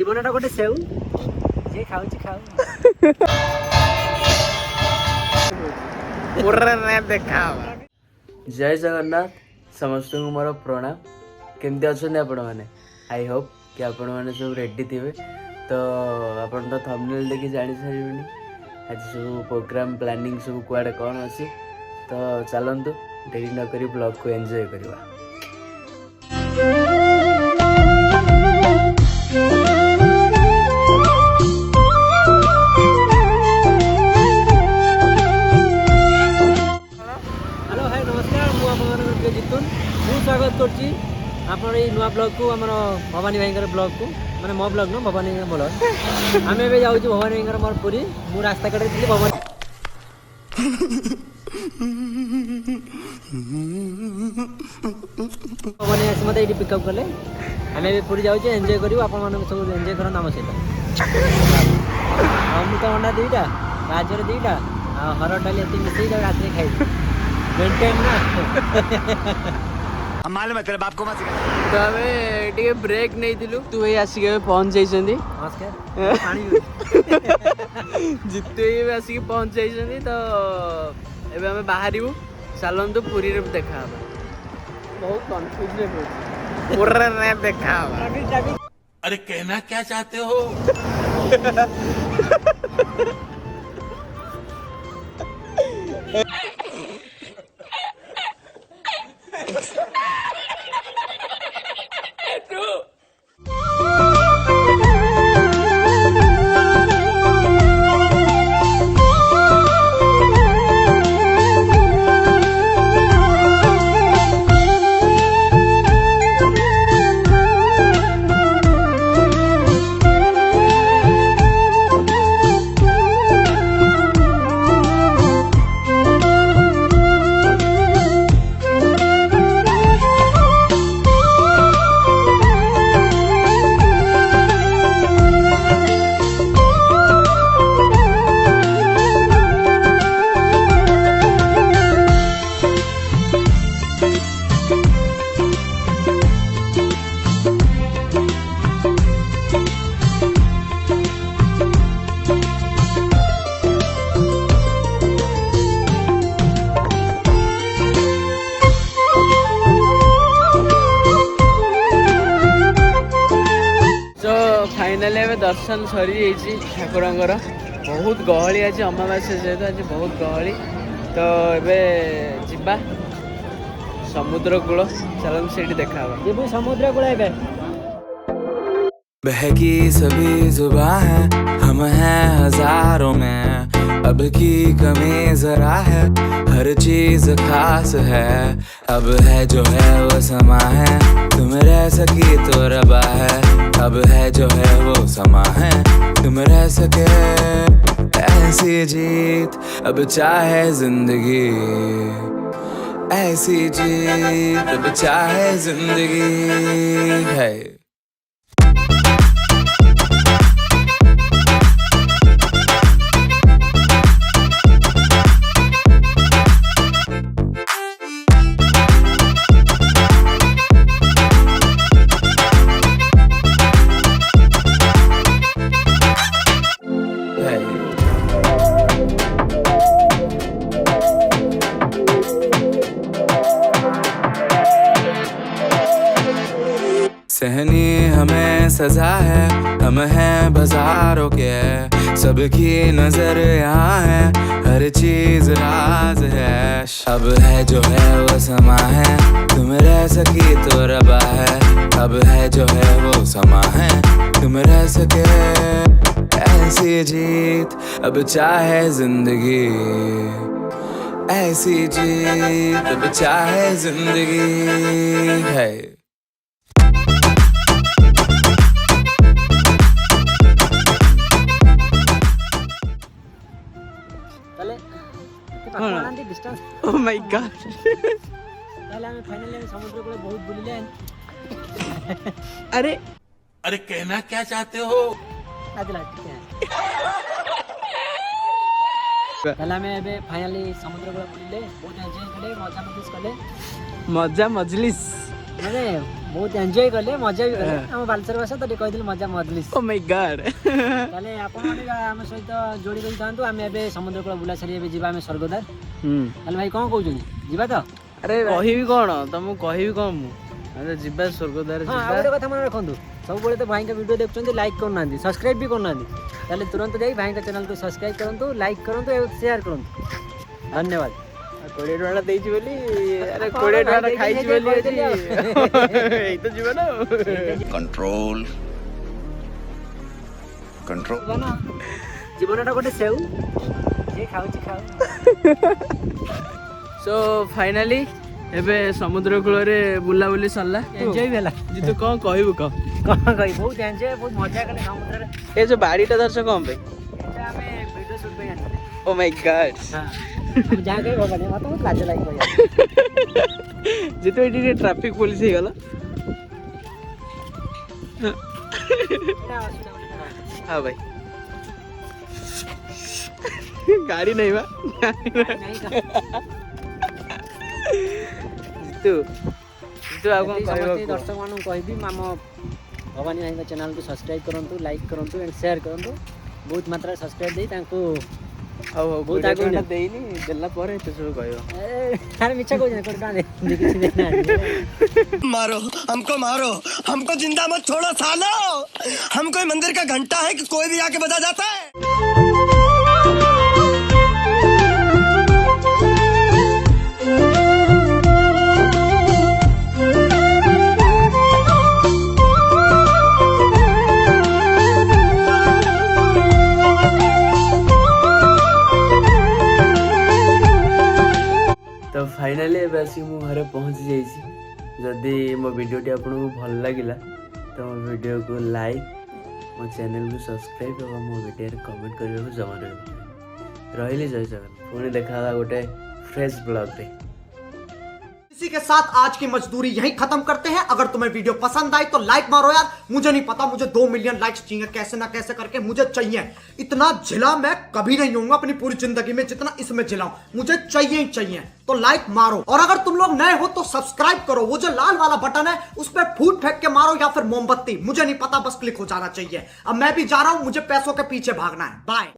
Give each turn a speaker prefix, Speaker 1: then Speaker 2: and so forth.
Speaker 1: जीवनटा गोटे सेऊ जे खाऊची खाऊ
Speaker 2: देखा जय जगन्नाथ समस्त को मोर प्रणाम। केमती अच्छा आपण मैंने आई होप कि आपण मैंने सब रेडी थे। तो आपण तो थंबनेल देखि जानी सारे आज सब प्रोग्राम प्लानिंग सब कुआडे कौन अच्छी। तो चलतु डेरी न करी ब्लॉग को एंजॉय करवा।
Speaker 1: हेलो हाय नमस्कार मुझे जितुन मुझे स्वागत करुच्ची आपन ये नुआ ब्लॉग को आम भवानी भाई ब्लॉग को माने मो ब्लॉग न भवानी ब्लॉग आम ए जाऊँ भवानी भाई मोर पूरी मु रास्ता कटे थी भवानी भवानी आस मत ये पिकअप कले आम ए पूरी जाऊँ एंजॉय करूँ आप सब एंजॉय कर आम सहित अमृतभंडा दुईटा गाजर दुईटा हरड़ डाली ये मिसई रात में खाई मेंटेन ना
Speaker 3: मालूम है तेरे बाप को मत
Speaker 2: तो हमें टे ब्रेक नहीं दिलु तू ये आसिक पहुंच जाइछंदी।
Speaker 1: नमस्कार पानी
Speaker 2: जितु ये आसिक पहुंच जाइछंदी। तो एबे हमें बाहरिबु चलंतु पुरी रे देखा बहुत कंफ्यूज रे पूरा रे देखा।
Speaker 3: अरे कहना क्या चाहते हो?
Speaker 2: फाइनाली एवं दर्शन सरी ठाकुर बहुत गहली आज अमावास्या जेहेतु आज बहुत गहली। तो एबे जिबा समुद्र कूल चलन से देखा
Speaker 1: जीवु समुद्र कूल एबे
Speaker 4: बहकी सभी जुबां है हम हैं हजारों में अब की कमी जरा है हर चीज खास है अब है जो है वो समा है तुम रह सकी तो रबा है अब है जो है वो समा है तुम रह सके ऐसी जीत अब चाहे जिंदगी ऐसी जीत अब चाहे जिंदगी है। सहनी हमें सजा है हम हैं बाजारों के सबकी नजर यहाँ है हर चीज राज है अब है जो है वो समा है तुम रह सकी तो रबा है अब है जो है वो समा है तुम रह सके ऐसी जीत अब चाहे जिंदगी ऐसी जीत अब चाहे जिंदगी है।
Speaker 2: Oh my god
Speaker 1: फाइनली समुद्र कूल बहुत बुलिले
Speaker 2: अरे
Speaker 3: अरे कहना क्या चाहते हो?
Speaker 1: फाइनली समुद्र कूल बुलिले बहुत एंजॉय कले मजा मजलिस कले
Speaker 2: मजा मजलिस
Speaker 1: माने बहुत एंजॉय कले मजा भी कले हम बालेश्वर भाषा तो कही मजा मजलिस
Speaker 2: ओ माय गॉड
Speaker 1: ताले आपण आम सहित जोड़ी रही था आम ए समुद्र कूल बुला सारी जा आम स्वर्गद्वार ताले भाई कौन कहते जीवा तो
Speaker 2: अरे कहबी कौन तुमको कहबी कौन मुझे जीवा स्वर्गद्वार
Speaker 1: हाँ गोटे कथा मन रखु सब तो भाई का वीडियो देखते लाइक करना सब्सक्राइब भी करना ताले तुरंत जाई भाई का चैनल को सब्सक्राइब करूँ लाइक करूँ शेयर करूँ धन्यवाद
Speaker 2: 20 टका देइछि बोली अरे 20 टका खाइछि बोली एई तो जीवन
Speaker 3: कंट्रोल कंट्रोल
Speaker 1: जीवनटा गोटे सेउ जे खाउछि खाउ
Speaker 2: सो फाइनली एबे समुद्र कूल रे बुला बुली सरला
Speaker 1: एंजॉय भेला
Speaker 2: जी तू कौन कहबू कह
Speaker 1: कौन कहि बहुत एंजॉय बहुत मजा कले समुद्र रे
Speaker 2: ए जो बाड़ीटा दर्श कौन पे
Speaker 1: एटा हमें वीडियो शूट पे आनी
Speaker 2: ओ माय गॉड
Speaker 1: हां हम जा के भगवान मत बहुत लाज लाग गया
Speaker 2: जी तो एटी ट्रैफिक पुलिस हे गला हाँ भाई गाड़ी नहीं बा तू तू आप कौन कहबो
Speaker 1: दर्शक मानु कहबी माम भवानी भाई चैनल को सब्सक्राइब करंतु लाइक करंतु एंड शेयर करंतु बहुत मात्रा सब्सक्राइब दे तांको
Speaker 2: बहुत आगे देनी देला पर तो सब कहबो
Speaker 1: अरे मिछा को कोड का दे किसी देना
Speaker 3: मारो हमको जिंदा मत छोड़ो सालो हम कोई मंदिर का घंटा है कि कोई भी आके बजा जाता है।
Speaker 2: तो फाइनाली एबे मु घरे पहुंच जाइछि जदि मो वीडियोटी आपको भल लगिला तो मो वीडियो को लाइक मो चैनल को सब्सक्राइब और मो वीडियो कमेंट करने को जमा रही जय जगन पुणी देखा गोटे फ्रेश ब्लॉग रे।
Speaker 5: इसी के साथ आज की मजदूरी यहीं खत्म करते हैं। अगर तुम्हें वीडियो पसंद आई तो लाइक मारो यार, मुझे नहीं पता, मुझे 2 मिलियन लाइक्स चाहिए, कैसे ना कैसे करके मुझे चाहिए। इतना झिला मैं कभी नहीं होऊंगा अपनी पूरी जिंदगी में जितना इसमें झिलाऊं, मुझे चाहिए ही चाहिए। तो लाइक मारो और अगर तुम लोग नए हो तो सब्सक्राइब करो, वो जो लाल वाला बटन है उस पर फूट फेंक के मारो या फिर मोमबत्ती, मुझे नहीं पता, बस क्लिक हो जाना चाहिए। अब मैं भी जा रहा हूं, मुझे पैसों के पीछे भागना है। बाय।